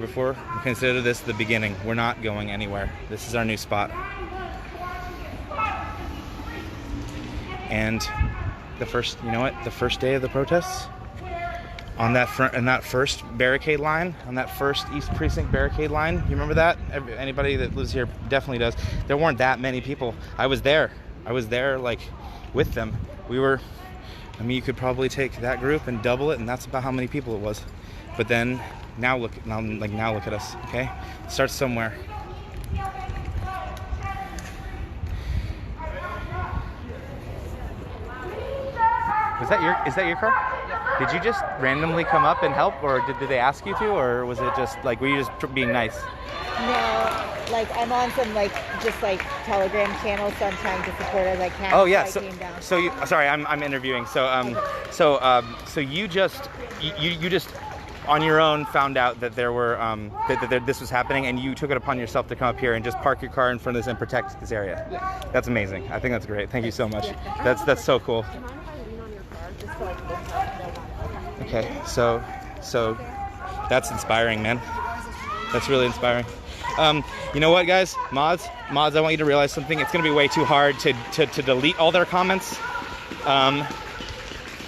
Before, consider this the beginning. We're not going anywhere. This is our new spot. And the first, you know what? The first day of the protests, on that first barricade line, on that first East Precinct barricade line, you remember that? Anybody that lives here definitely does. There weren't that many people. I was there like with them. I mean, you could probably take that group and double it, and that's about how many people it was. But then now look at us, okay? Start somewhere. Is that your car? Did you just randomly come up and help, or did they ask you to, or was it just like, were you just being nice? No, like I'm on some just Telegram channels, so I'm trying to support as I can. Oh yeah, so I came down. Sorry, I'm interviewing. So you just on your own found out that there were that this was happening, and you took it upon yourself to come up here and just park your car in front of this and protect this area. Yeah. That's amazing. I think that's great. Thank you so much. That's so cool. Okay, so that's inspiring, man. That's really inspiring. You know what, guys? Mods, I want you to realize something. It's going to be way too hard to delete all their comments.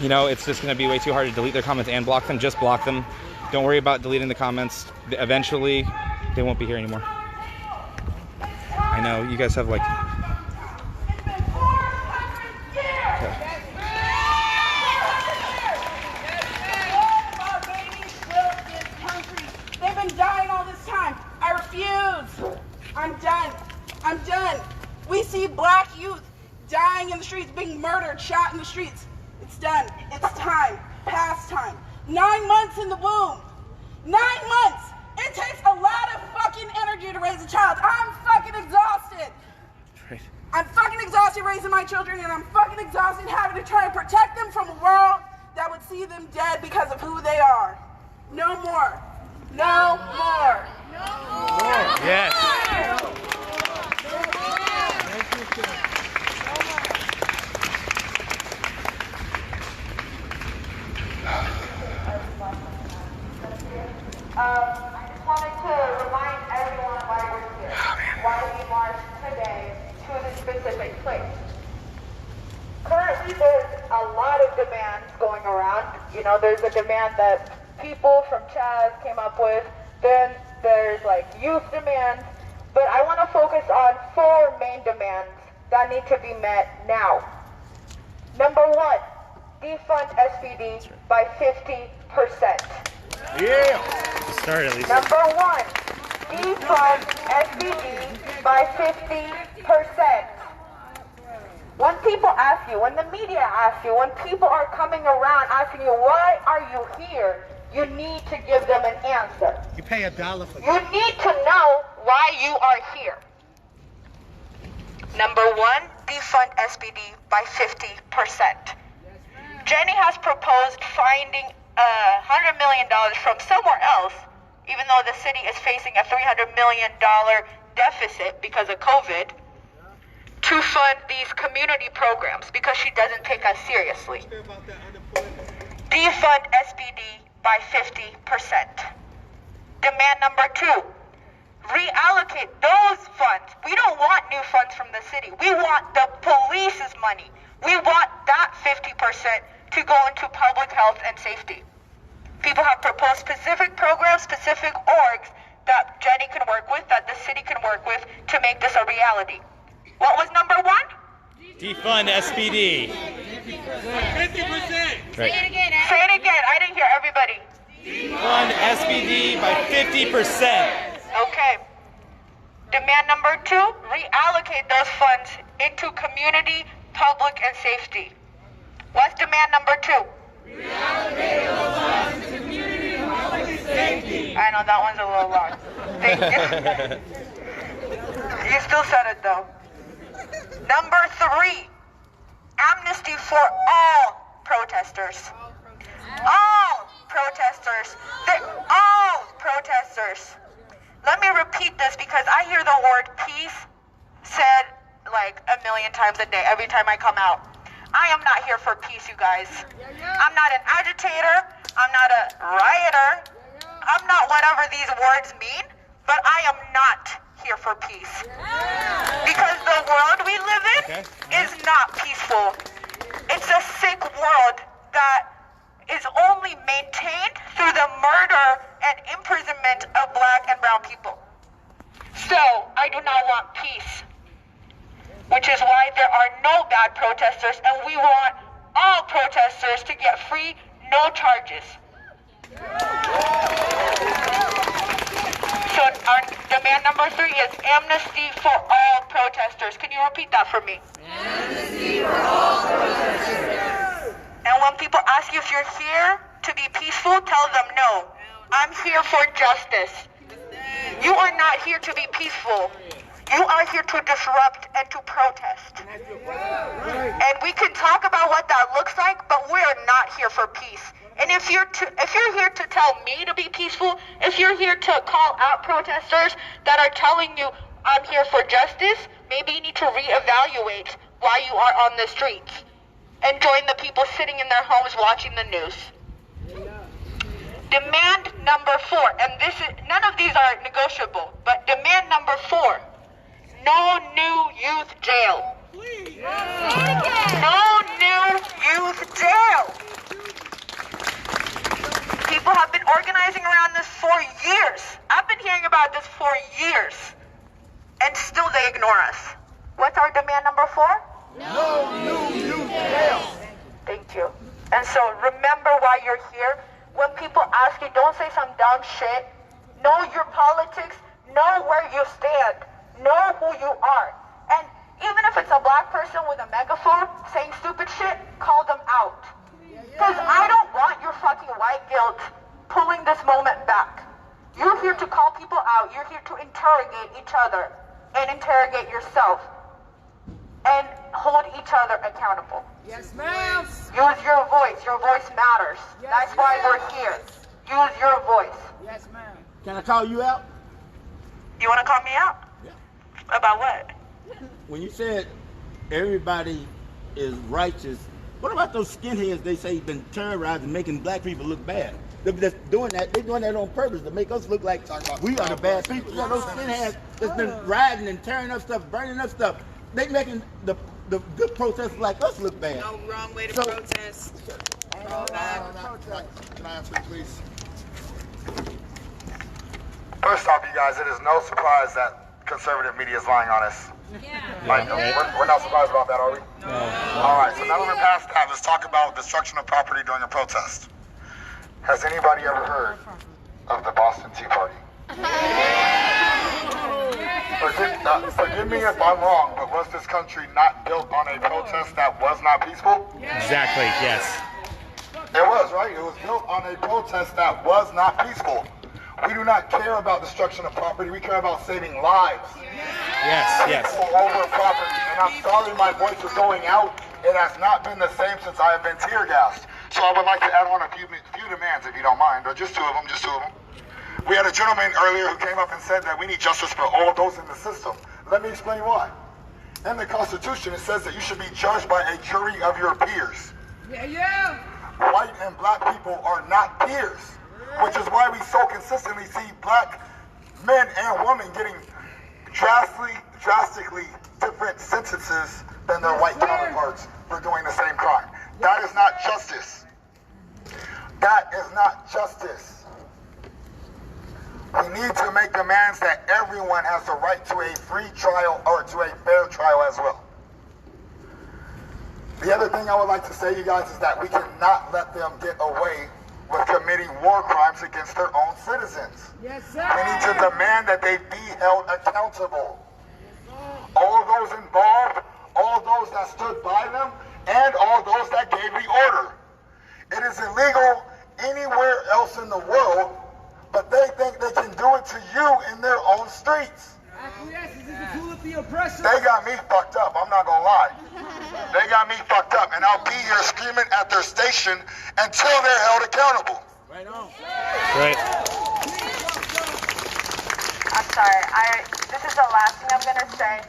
You know, it's just going to be way too hard to delete their comments and block them. Just block them. Don't worry about deleting the comments. Eventually, they won't be here anymore. I know, you guys have like... They've been dying all this time. I refuse. I'm done. We see black youth dying in the streets, being murdered, shot in the streets. It's done. It's time. Past time. 9 months in the womb. 9 months. It takes a lot of fucking energy to raise a child. I'm fucking exhausted. Right. I'm fucking exhausted raising my children, and I'm fucking exhausted having to try and protect them from a world that would see them dead because of who they are. No more. No more. No more. Yes. I just wanted to remind everyone why we're here, why we marched today to this specific place. Currently, there's a lot of demands going around. You know, there's a demand that people from Chaz came up with. Then there's youth demands. But I want to focus on 4 main demands that need to be met now. Number 1, defund SPD by 50%. Yeah. Start at least. Number 1, defund SPD by 50%. When people ask you, when the media asks you, when people are coming around asking you, why are you here? You need to give them an answer. You pay $1 for that. You need to know why you are here. Number 1, defund SPD by 50%. Jenny has proposed finding $100 million from somewhere else, even though the city is facing a $300 million deficit because of COVID, to fund these community programs because she doesn't take us seriously. Defund SPD by 50%. Demand number 2, reallocate those funds. We don't want new funds from the city. We want the police's money. We want that 50% to go into public health and safety. People have proposed specific programs, specific orgs that Jenny can work with, that the city can work with to make this a reality. What was number 1? Defund SPD. 50%. Right. Say it again. I didn't hear everybody. Defund SPD by 50%. Okay. Demand number 2, reallocate those funds into community, public, and safety. What's demand number 2? Reallocate those funds to community, public, and safety. I know that one's a little long. Thank you. You still said it though. Number 3, amnesty for all protesters. All protesters. All protesters. Let me repeat this because I hear the word peace said like a million times a day every time I come out. I am not here for peace, you guys. I'm not an agitator. I'm not a rioter. I'm not whatever these words mean, but I am not here for peace. Because the world we live in is not peaceful. It's a sick world that is only maintained through the murder and imprisonment of black and brown people. So, I do not want peace, which is why there are no bad protesters, and we want all protesters to get free, no charges. So our demand number 3 is amnesty for all protesters. Can you repeat that for me? Amnesty for all protesters. And when people ask you if you're here to be peaceful, tell them no. I'm here for justice. You are not here to be peaceful. You are here to disrupt and to protest. And we can talk about what that looks like, but we are not here for peace. And if you're here to tell me to be peaceful, if you're here to call out protesters that are telling you I'm here for justice, maybe you need to reevaluate why you are on the streets and join the people sitting in their homes watching the news. Demand number 4, and none of these are negotiable, but demand number 4, no new youth jail. No new youth jail. People have been organizing around this for years. I've been hearing about this for years, and still they ignore us. What's our demand number 4? No new youth jail. Thank you. And so remember why you're here. When people ask you, don't say some dumb shit. Know your politics. Know where you stand. Know who you are. And even if it's a black person with a megaphone saying stupid shit, call them out. Because I don't want your fucking white guilt pulling this moment back. You're here to call people out. You're here to interrogate each other and interrogate yourself and hold each other accountable. Yes, ma'am. Use your voice. Your voice matters. That's why we're here. Use your voice. Yes, ma'am. Can I call you out? You want to call me out? Yeah. About what? When you said everybody is righteous, what about those skinheads they say been terrorizing, making black people look bad? They're just doing that. They're doing that on purpose to make us look like we are the bad people. Yeah, those skinheads that's been riding and tearing up stuff, burning up stuff. They making the good protesters like us look bad. No wrong way to protest. Can I answer, please? First off, you guys, it is no surprise that conservative media is lying on us. Like, we're not surprised about that, are we? No. All right, so now that we're past that, let's talk about destruction of property during a protest. Has anybody ever heard of the Boston Tea Party? Forgive me if I'm wrong, but was this country not built on a protest that was not peaceful? Exactly, yes. It was, right? It was built on a protest that was not peaceful. We do not care about destruction of property. We care about saving lives. Yes. Over property. And I'm sorry my voice is going out. It has not been the same since I have been tear gassed. So I would like to add on a few demands, if you don't mind, or just two of them. We had a gentleman earlier who came up and said that we need justice for all those in the system. Let me explain why. In the Constitution, it says that you should be judged by a jury of your peers. White and black people are not peers, which is why we so consistently see black men and women getting drastically different sentences than their white counterparts for doing the same crime. That is not justice. That is not justice. We need to make demands that everyone has the right to a free trial or to a fair trial as well. The other thing I would like to say, you guys, is that we cannot let them get away with committing war crimes against their own citizens. Yes, sir. We need to demand that they be held accountable. All those involved, all those that stood by them, and all those that gave the order. It is illegal anywhere else in the world, but they think they can do it to you in their own streets. They got me fucked up, I'm not gonna lie. They got me fucked up, and I'll be here screaming at their station until they're held accountable. Right on. Right. I'm sorry. This is the last thing I'm gonna say.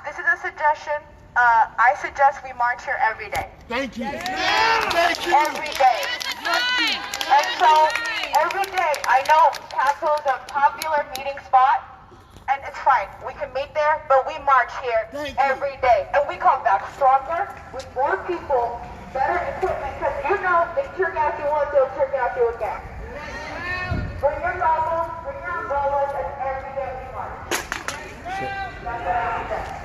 This is a suggestion. I suggest we march here every day. Thank you. Every day. And so Every day, I know Capitol is a popular meeting spot, and it's fine. We can meet there, but we march here every day. And we come back stronger with more people, better equipment, because you know, they tear gas you once, they'll tear gas you again. Bring your goggles, bring your umbrellas, and every day we march. That's what I said.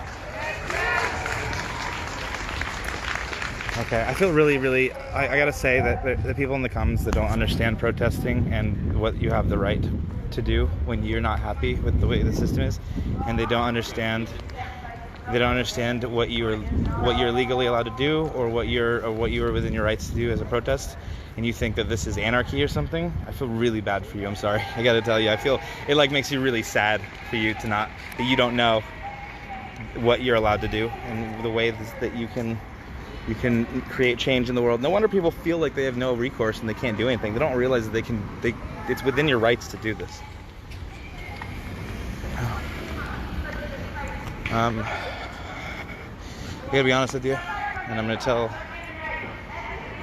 Okay, I feel really, I gotta say that the people in the comments that don't understand protesting and what you have the right to do when you're not happy with the way the system is, and they don't understand what you're legally allowed to do, or what you are within your rights to do as a protest, and you think that this is anarchy or something. I feel really bad for you. I'm sorry. I gotta tell you, I feel it like makes you really sad for you to not, that you don't know what you're allowed to do and the way that you can create change in the world. No wonder people feel like they have no recourse and they can't do anything. They don't realize that it's within your rights to do this. I gotta be honest with you, and I'm gonna tell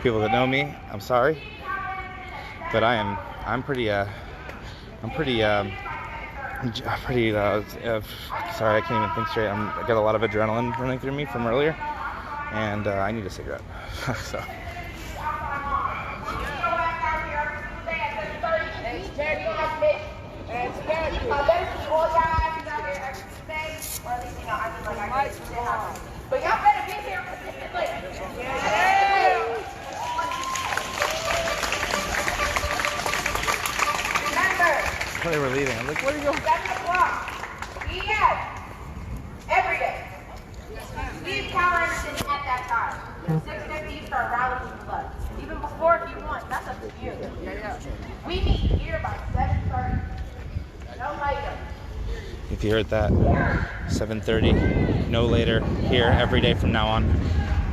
people that know me, I'm sorry, but I'm pretty sorry, I can't even think straight. I got a lot of adrenaline running through me from earlier, and I need a cigarette. So. But y'all better be here consistently. Remember, They were leaving. I'm like, where are you going? 7 o'clock. Yes. Every day. Leave Tower Anderson at that time. 6:50 start rallying the flood. Even before if you want. That's up to you. We meet here by 7:30. No later. If you heard that, 7:30, no later, here every day from now on.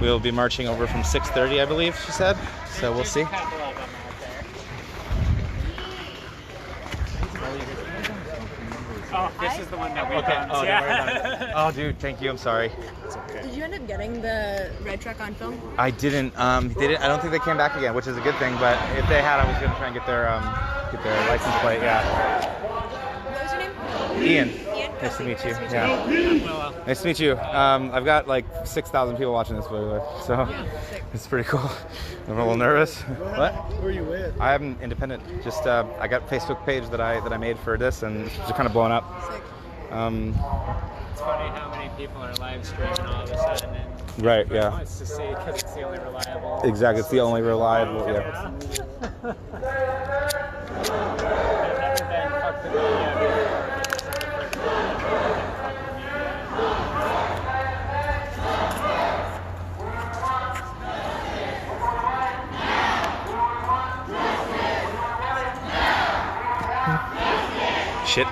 We will be marching over from 6:30, I believe she said. So we'll see. Oh, this is the one that we Okay. found. Oh, dude, thank you. I'm sorry. Did you end up getting the red truck on film? I didn't. I don't think they came back again, which is a good thing. But if they had, I was gonna try and get their license plate. Yeah. What was your name? Ian. Ian? Nice to meet you. Nice to meet Yeah. Nice to meet you. I've got like 6,000 people watching this video, so it's pretty cool. I'm a little nervous. What? Who are you with? I'm independent. Just I got a Facebook page that I made for this, and it's just kind of blowing up. Sick. It's funny how many people are live streaming all of a sudden. And Right. Yeah. wants to see because it's the only reliable. Exactly. It's the only reliable. Yeah. I've never been fucked with the Shit.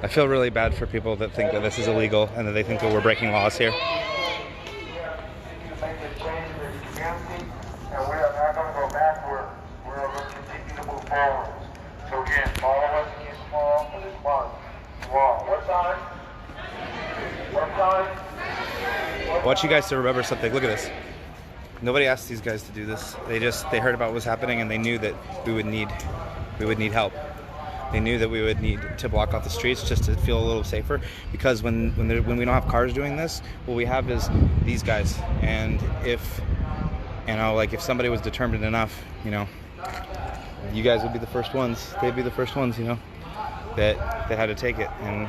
I feel really bad for people that think that this is illegal and that they think that we're breaking laws here. And we are not going to go backward. We are going to continue to move forward. So again, follow us again tomorrow for this march. Tomorrow. What time? What time? I want you guys to remember something. Look at this. Nobody asked these guys to do this. They heard about what was happening, and they knew that we would need help. They knew that we would need to block off the streets just to feel a little safer. Because when we don't have cars doing this, what we have is these guys. And if somebody was determined enough, you guys would be the first ones. They'd be the first ones, that had to take it. And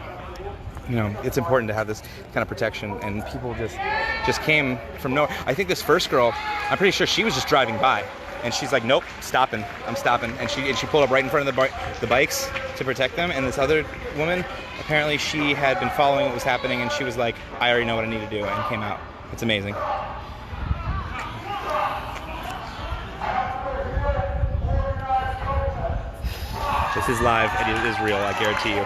it's important to have this kind of protection, and people just came from nowhere. I think this first girl, I'm pretty sure she was just driving by, and she's like, nope, stopping, I'm stopping, and she pulled up right in front of the bikes to protect them. And this other woman, apparently she had been following what was happening, and she was like, I already know what I need to do, and came out. It's amazing. This is live, and it is real, I guarantee you.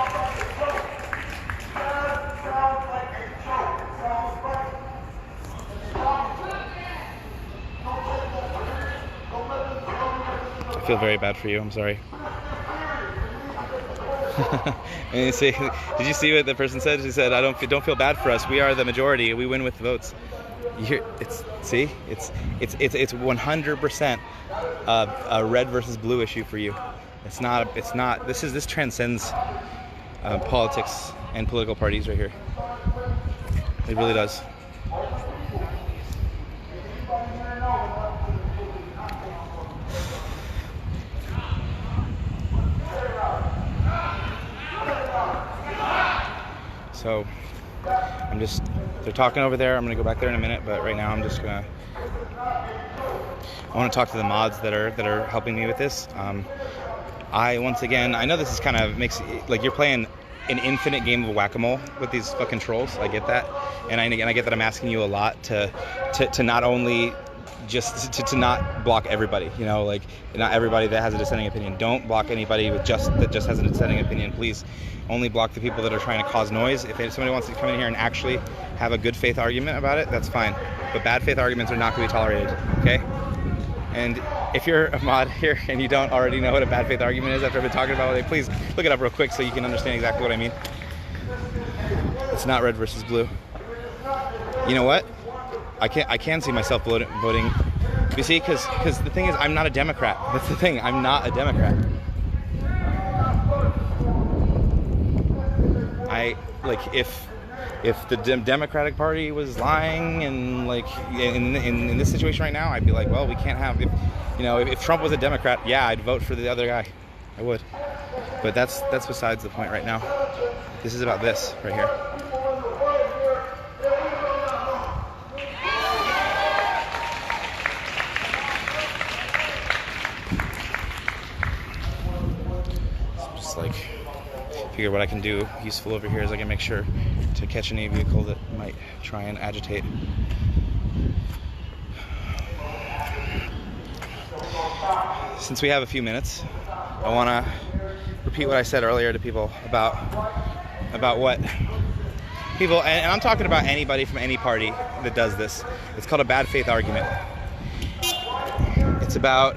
I feel very bad for you. I'm sorry. And you see, did you see what the person said? She said, don't feel bad for us. We are the majority. We win with the votes. You hear, it's 100% a red versus blue issue for you. It's not. This transcends politics and political parties right here. It really does. So they're talking over there. I'm gonna go back there in a minute, but right now I want to talk to the mods that are helping me with this. I know this is kind of makes like you're playing an infinite game of whack-a-mole with these fucking trolls. I get that, and I get that I'm asking you a lot to not only just to not block everybody, you know, like not everybody that has a dissenting opinion. Don't block anybody that just has a dissenting opinion, please. Only block the people that are trying to cause noise. If somebody wants to come in here and actually have a good faith argument about it, that's fine. But bad faith arguments are not going to be tolerated, okay? And if you're a mod here and you don't already know what a bad faith argument is after I've been talking about it, please look it up real quick so you can understand exactly what I mean. It's not red versus blue. You know what? I can see myself voting. You see, because the thing is, I'm not a Democrat. That's the thing. I'm not a Democrat. If the Democratic Party was lying and like in this situation right now, I'd be like, well, we can't have. If Trump was a Democrat, yeah, I'd vote for the other guy. I would. But that's besides the point right now. This is about this right here. Figure what I can do useful over here is I can make sure to catch any vehicle that might try and agitate. Since we have a few minutes, I want to repeat what I said earlier to people about what people, and I'm talking about anybody from any party that does this. It's called a bad faith argument. It's about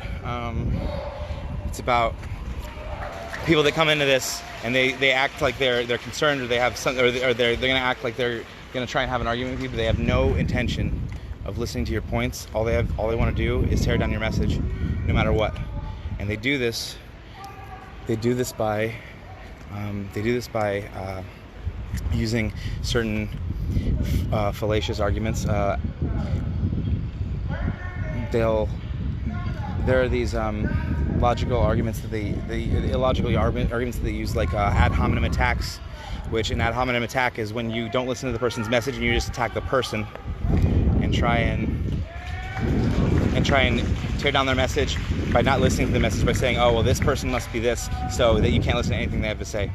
people that come into this and they act like they're concerned, or they have some, or they're gonna act like they're gonna try and have an argument with you, but they have no intention of listening to your points. All they want to do is tear down your message, no matter what. And they do this by using certain fallacious arguments. There are these logical arguments that the illogical arguments that they use, like ad hominem attacks, which an ad hominem attack is when you don't listen to the person's message and you just attack the person and try and tear down their message by not listening to the message, by saying, oh, well, this person must be this, so that you can't listen to anything they have to say.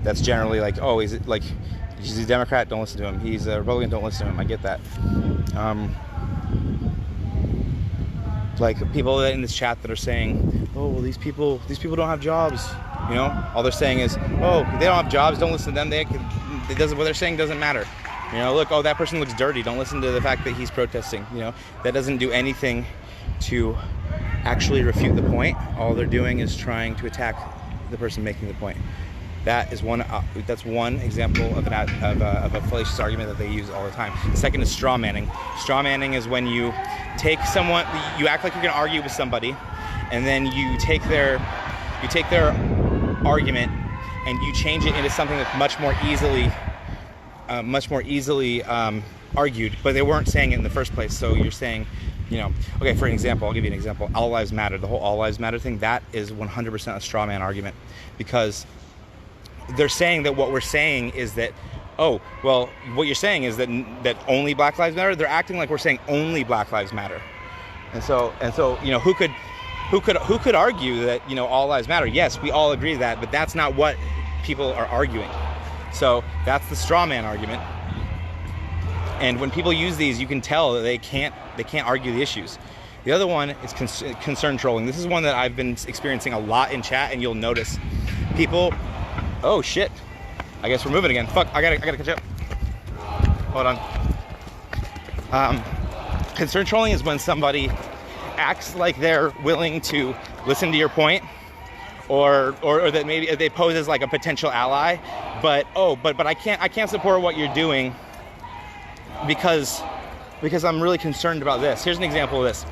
That's generally like, oh, he's a Democrat, don't listen to him. He's a Republican, don't listen to him. I get that. Like people in this chat that are saying, oh, well, these people don't have jobs. You know, all they're saying is, oh, they don't have jobs, don't listen to them. What they're saying doesn't matter. You know, look, oh, that person looks dirty, don't listen to the fact that he's protesting. You know, that doesn't do anything to actually refute the point. All they're doing is trying to attack the person making the point. That's one example of a fallacious argument that they use all the time. The second is straw manning. Straw manning is when you take someone, you act like you're going to argue with somebody, and then you take their argument and you change it into something that's much more easily argued, but they weren't saying it in the first place. So you're saying, you know, okay, for an example, I'll give you an example. All lives matter. The whole all lives matter thing, that is 100% a straw man argument, because they're saying that what we're saying is that, oh, well, what you're saying is that only Black Lives Matter. They're acting like we're saying only Black Lives Matter, and so you know, who could argue that, you know, all lives matter? Yes, we all agree that, but that's not what people are arguing. So that's the straw man argument. And when people use these, you can tell that they can't argue the issues. The other one is concern trolling. This is one that I've been experiencing a lot in chat, and you'll notice people. Oh shit! I guess we're moving again. Fuck! I gotta catch up. Hold on. Concern trolling is when somebody acts like they're willing to listen to your point, or that maybe they pose as like a potential ally, but I can't support what you're doing because I'm really concerned about this. Here's an example of this.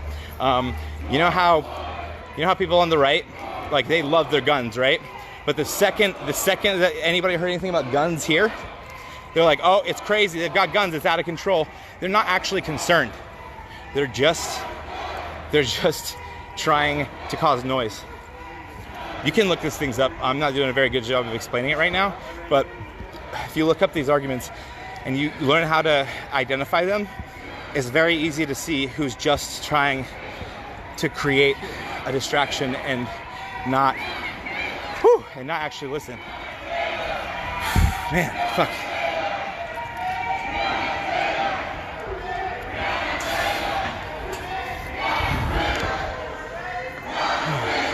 You know how people on the right, like, they love their guns, right? But the second that anybody heard anything about guns here, they're like, oh, it's crazy, they've got guns, it's out of control. They're not actually concerned. They're just trying to cause noise. You can look these things up. I'm not doing a very good job of explaining it right now, but if you look up these arguments and you learn how to identify them, it's very easy to see who's just trying to create a distraction and not actually listen. Man, fuck.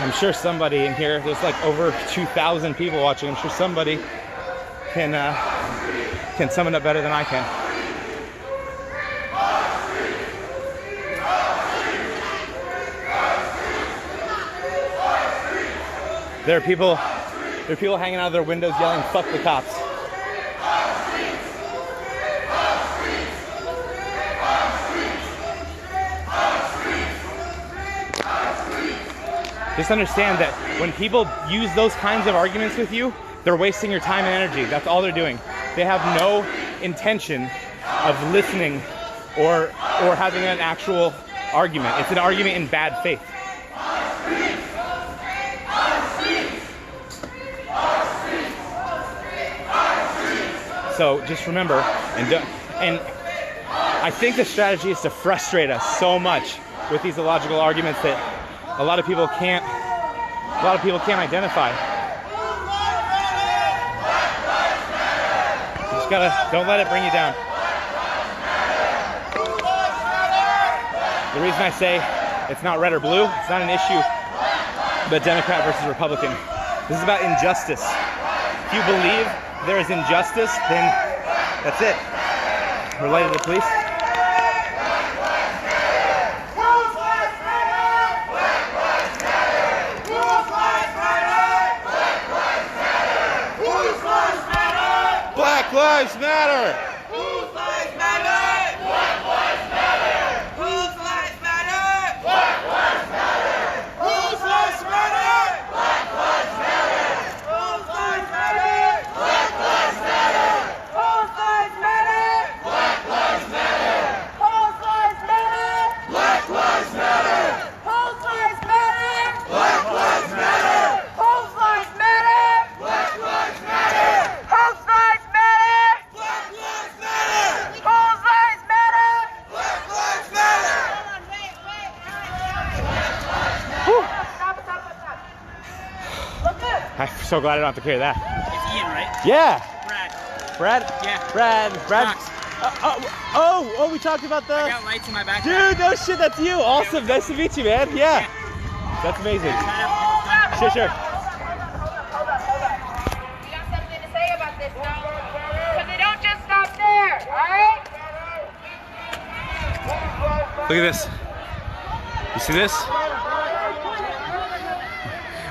I'm sure somebody in here, there's like over 2,000 people watching. I'm sure somebody can sum it up better than I can. There are people hanging out of their windows yelling, "Fuck the cops." Just understand that when people use those kinds of arguments with you, they're wasting your time and energy. That's all they're doing. They have no intention of listening or having an actual argument. It's an argument in bad faith. So just remember, and I think the strategy is to frustrate us so much with these illogical arguments that a lot of people can't identify. You just gotta, don't let it bring you down. The reason I say it's not red or blue, it's not an issue but Democrat versus Republican. This is about injustice. If you believe there is injustice, then that's it. Related to the police. Black lives matter! Whose lives matter? Black lives matter! Whose lives matter? Black lives matter! Whose lives matter? Black lives matter! Whose lives matter? Black lives matter! Whose lives matter? Black lives matter! Whose lives matter? Black lives matter! Whose lives matter? Black lives matter! Whose lives matter? Black lives matter! Whose lives matter? Black lives matter! Whose lives matter? Black lives matter! Stop. Look good. I'm so glad I don't have to carry that. It's Ian, right? Yeah. Brad. Yeah. Brad. Max. Oh, we talked about the... I got lights in my backpack. Dude, no shit, that's you. Awesome. Nice to meet you, man. Yeah. That's amazing. Sure. Hold up. We got something to say about this now. Because they don't just stop there, alright? Look at this. You see this?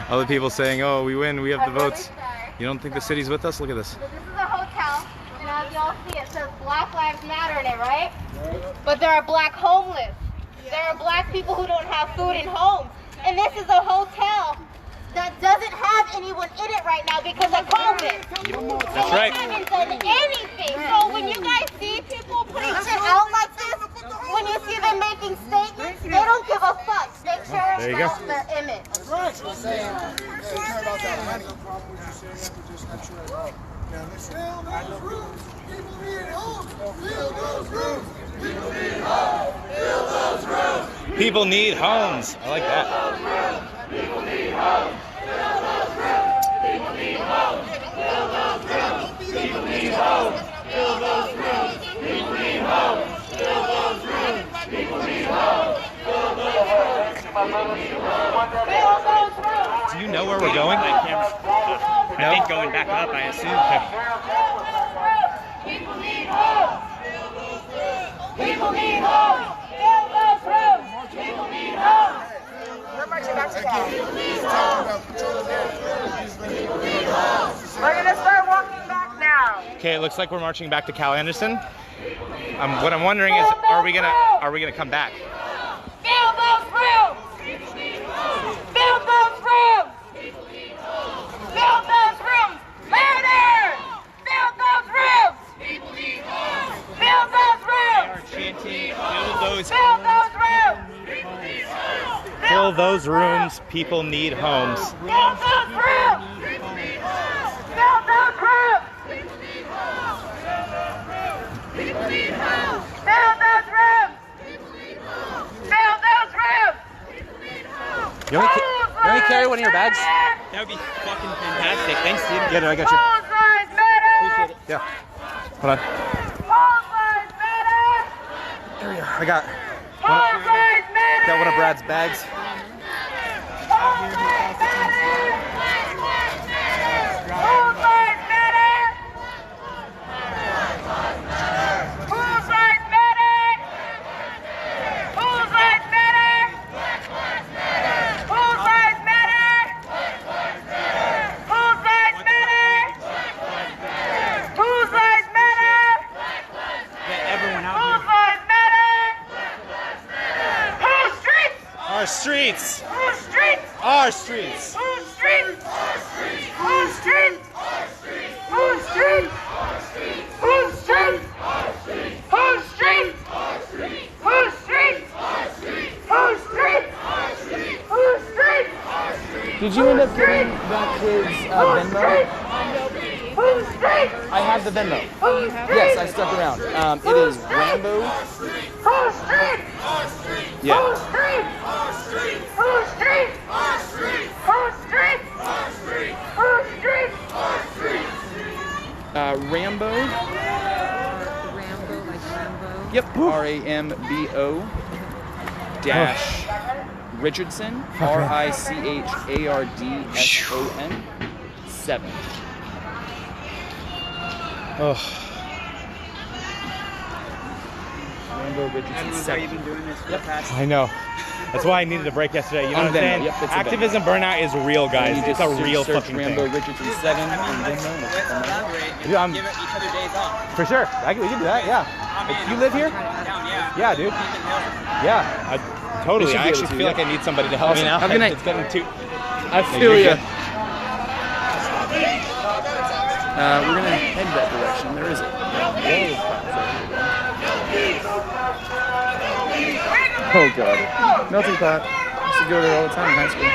Other people saying, oh, we win, we have the votes. You don't think the city's with us? Look at this. So this is a hotel, and as y'all see, it says Black Lives Matter in it, right? But there are black homeless. There are black people who don't have food in homes. And this is a hotel that doesn't have anyone in it right now because of COVID. That's right. They haven't done anything. So when you guys see people putting shit out like this, when you see them making statements, they don't give a fuck. They care There you go. about their image. People need homes. I like that. People need homes. Fill those rooms. People need homes. Fill those rooms. People need homes. Fill those rooms. People need homes. Fill those rooms. People need homes. Fill those rooms. Do you know where we're going? I think going back up, I assume. People need homes. Fill those rooms. People need homes. Fill those rooms. People need homes. We're marching back to town. People need homes. Okay, it looks like we're marching back to Cal Anderson. What I'm wondering is, are we gonna come back? Fill those rooms! Fill those rooms! Fill those rooms! Louder! Fill those rooms! Fill those rooms! Fill those rooms! Fill those rooms. People need homes. Fill those rooms! Fill those rooms! Fill those rooms! Fill those rooms! You want me to carry one of your bags? That would be fucking fantastic. Thanks, dude. Yeah, no, I got you. All lives matter! Appreciate it. Yeah. Hold on. All lives matter! There we go. I got All lives matter! one of Brad's bags. All lives matter! All lives matter! Whose lives matter? Whose lives matter? Whose lives matter? Whose lives matter? Whose lives matter? Everyone out Whose lives matter? Whose streets? Our streets. Whose streets? Our streets. Whose streets? Whose streets? Whose streets? Whose streets? Whose streets? Whose streets? Whose streets? Whose streets? Did you end up getting that kid's Venmo? Whose streets? I have the Venmo. Whose Yes, I stuck around. It is Rambo. Whose streets? Yeah. Whose streets? Whose streets? Whose streets? Whose streets? Rambo. Rambo, like Rambo. Yep. RAMBO dash Richardson. RICHARDSON 7. Oh. Rambo Richardson 7. doing this for the past I know. That's why I needed a break yesterday. You know On what I'm Venmo, saying? yep, it's a Activism burnout is real, guys. You It's just a real search fucking Rambo thing. Richardson 7 on let's Venmo. elaborate and Yeah, I'm- give each other days off. For sure. We can do that, yeah. You live here? Down, yeah. Yeah, dude. Yeah, totally. We should I be able actually to, feel like yeah. I need somebody to help me Awesome. now. Have a good night. It's getting too... I Yeah, feel you're you. good. We're gonna head that direction. There is a Oh god. Melting pot. I used to go there all the time in high school.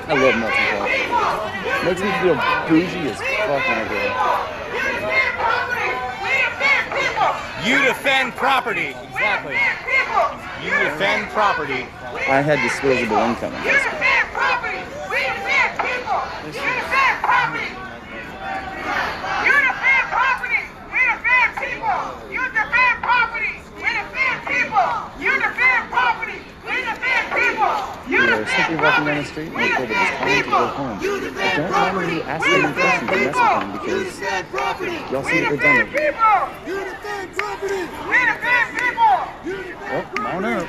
I love melting pot. Makes me feel bougie as fuck when I go. You defend property. Exactly. You defend property. I had disposable income in high school. Simply walking down the street and they're told that it's time to go home. Don't normally ask them any questions and mess with them because y'all see what they've done with you. Well, come on up.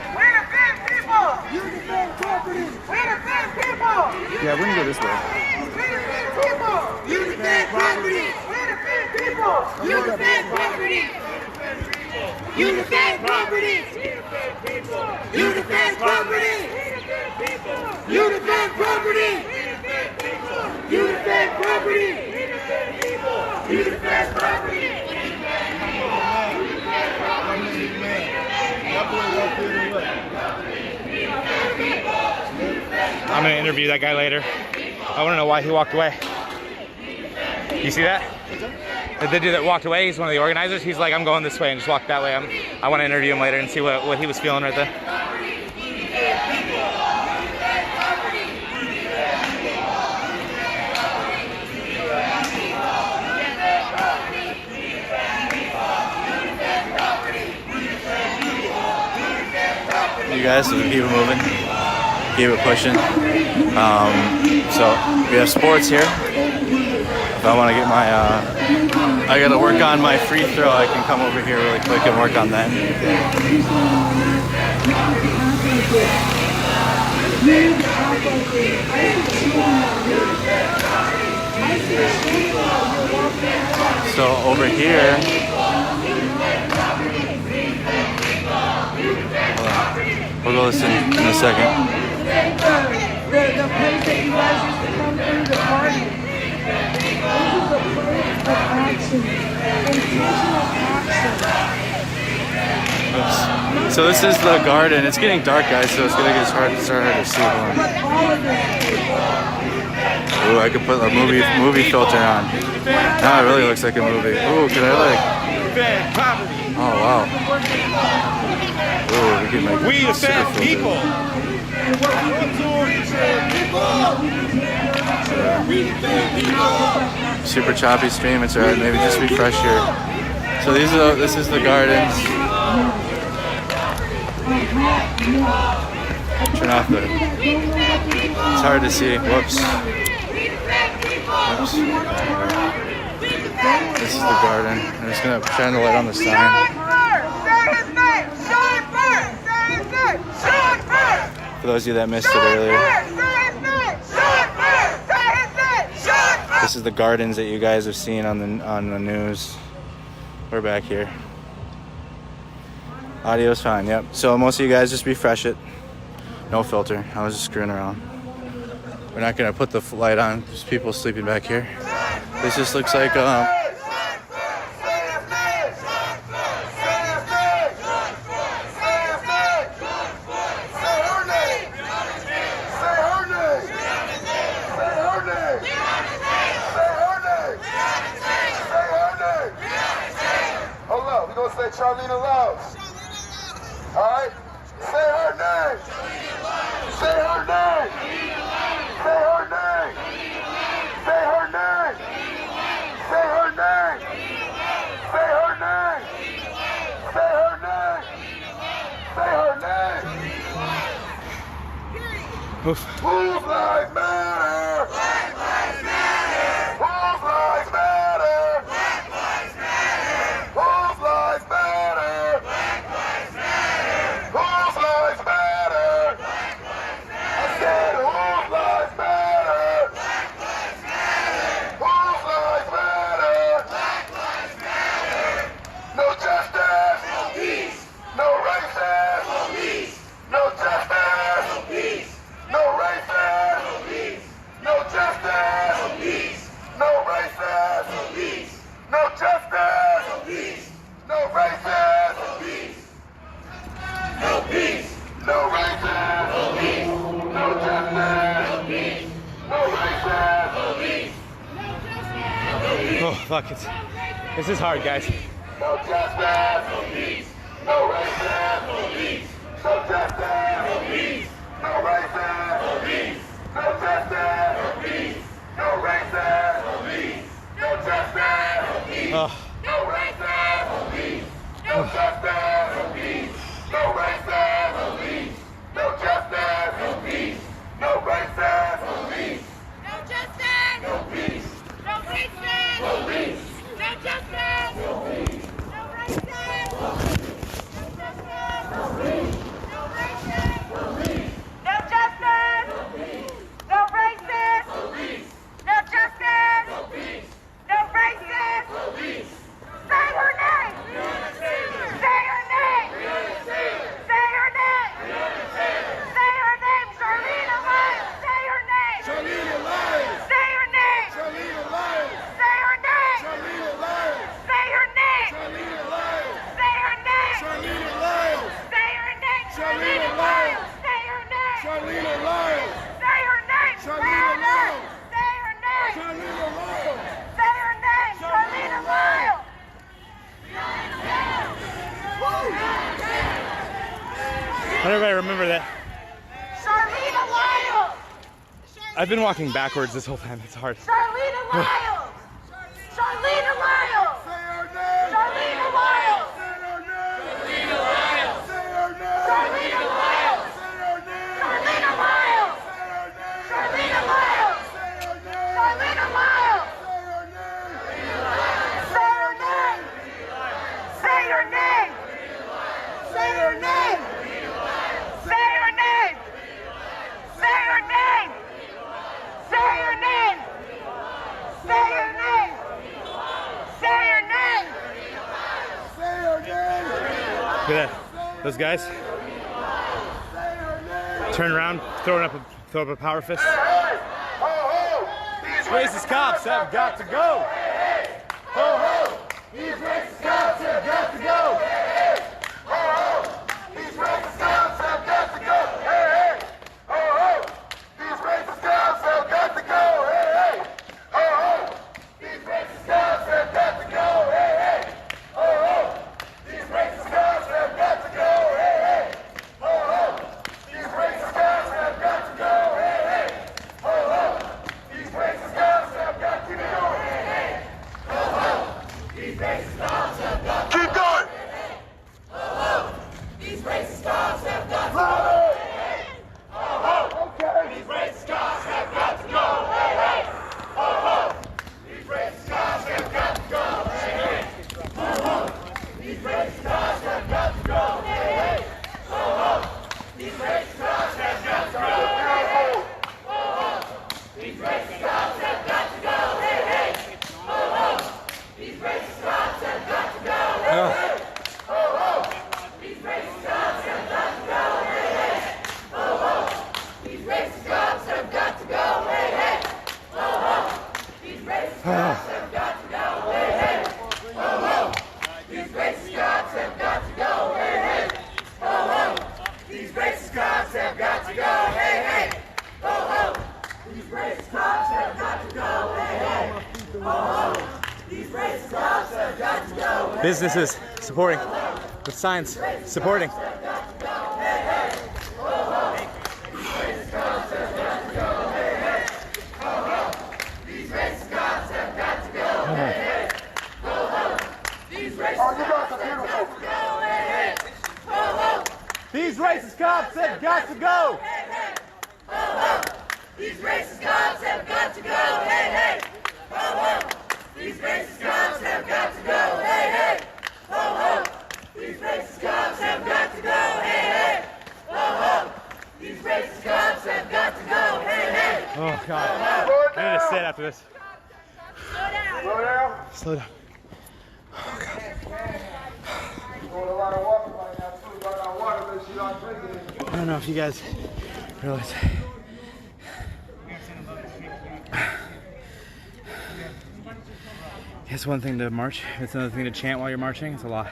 Yeah, we're gonna go this way. You defend property! You defend property! You defend property! You defend property! You defend property! You defend property! You defend property! I'm gonna interview that guy later. I wanna know why he walked away. You see that? The dude that walked away, he's one of the organizers. He's like, I'm going this way and just walked that way. I want to interview him later and see what he was feeling right there. You guys, so we keep it moving, keep it pushing. So we have sports here. If I want to get my, I gotta work on my free throw, I can come over here really quick and work on that. So over here, we'll go listen in a second. The place that you guys used to come through the party. This is a place of action. Intentional action. Oops. So this is the garden. It's getting dark, guys, so it's gonna get hard to see. Ooh, I could put a movie filter on. Now it really looks like a movie. Ooh, can I like? Oh wow. Ooh, we can make We the fat people. Super choppy stream. It's alright. Maybe just refresh here. So this is the gardens. Turn off the. It's hard to see. Whoops. Oops. This is the garden. I'm just gonna shine the light on the sign. For those of you that missed it earlier, this is the gardens that you guys have seen on the news. We're back here. Audio's fine. Yep. So most of you guys just refresh it. No filter. I was just screwing around. We're not gonna put the light on. There's people sleeping back here. This just looks like Charlena loves. Alright? Say her name. Say her name. Say her name. Say her name. Say her name. Say her name. Say her name. Say her name. Whose lives matter? Black lives matter. Whose lives matter? Black lives matter. Whose lives matter? Black lives matter. Whose lives matter? Black lives matter. I said whose lives matter? Black lives matter. Whose lives matter? Black lives matter. No justice. No peace. No races. No peace. No justice. No peace. No races. No peace. No justice. No peace. No races. No peace. No justice. No peace. No races. No peace. No peace. No races. No peace. No justice. No peace. No races. No peace. Oh fuck it. This is hard, guys. No justice. No peace. No races. No peace. No justice. No peace. No races. No peace. No justice. No peace. No races. No peace. No justice. No peace. Oh. No races. No peace. No justice. No peace. No races. No peace. No justice. No peace. No races. No peace. No justice. No peace. No races. No peace. No justice. No peace. No races. No peace. No justice. No peace. No races. No peace. No justice. No peace. No races. No peace. No justice. No peace. No races. No peace. Say her name. Say her name. Say her name. Say her name. Charlena Lyles. Say her name. Charlena Lyles. Say her name. Charlena Lyles. Say her name. Charlena Lyles. Say her name. Charlena Lyles. Say her name. Charlena Lyles. Say her name. Charlena Lyles. Say her name. Charlena Lyles. Say her name. Charlena Lyles. Say her name. Charlena Lyles. Say her name. Charlena Lyles. Everybody remember that. Charlena Lyles. I've been walking backwards this whole time. It's hard. Charlena Lyles. Charlena Lyles. Say her name. Charlena Lyles. Say her name. Charlena Lyles. Say her name. Charlena Lyles. Say her name. Charlena Lyles. Say her name. Charlena Lyles. Say her name. Charlena Lyles. Say her name. Say her name. Say her name. Say her name. Say her name. Say her name. Those guys. Turn around, throw up a power fist. These racist cops have got to go. Ho ho! These racist cops have got to go. Ho ho! These racist cops have got to go. Hey hey! Ho ho! These racist cops have got to go. Hey hey! Ho ho! These racist cops have got to go. Hey hey! Ho ho! These racist cops have got to go. Hey hey! Ho ho! These racist cops have got to go. Hey hey! Ho ho! These racist cops have got to go. Hey hey! Ho ho! These racist cops have got to go. Keep going. Ho ho! These racist cops have got to go. Hey hey! Ho ho! Okay. These racist cops have got to go. Hey hey! Ho ho! These racist cops have got to go. Hey hey! Ho ho! These racist cops have got to go. Hey hey! Ho ho! These racist cops have got to go. Hey hey! Ho ho! These racist cops have got to go. Hey hey! Ho ho! These racist cops have got to go. Hey hey! Ho ho! These racist cops have got to go. Hey hey! Ho ho! These racist cops have got to go. Hey hey! Ho ho! These racist cops have got to go. Hey hey! Ho ho! These racist cops have got to go. Hey hey! Ho ho! These racist cops have got to go. Hey hey! Ho ho! These racist cops have got to go. Hey hey! Ho ho! These racist cops have got to go. Businesses supporting with signs supporting. Hey hey! Ho ho! These racist cops have got to go. Hey hey! Ho ho! These racist cops have got to go. Hey hey! Ho ho! These racist cops have got to go. Hey hey! Ho ho! These racist cops have got to go. Hey hey! Ho ho! These racist cops have got to go. Hey hey! Ho ho! These racist cops have got to go. Hey hey! Ho ho! These racist cops have got to go. Hey hey! Ho ho! These racist cops have got to go. Hey hey! Oh God. I need to sit after this. Slow down. Slow down. Slow down. Doing a lot of walking right now too. Run out of water, but she not drinking it. I don't know if you guys realize. It's one thing to march, it's another thing to chant while you're marching. It's a lot.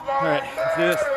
Alright, let's do this.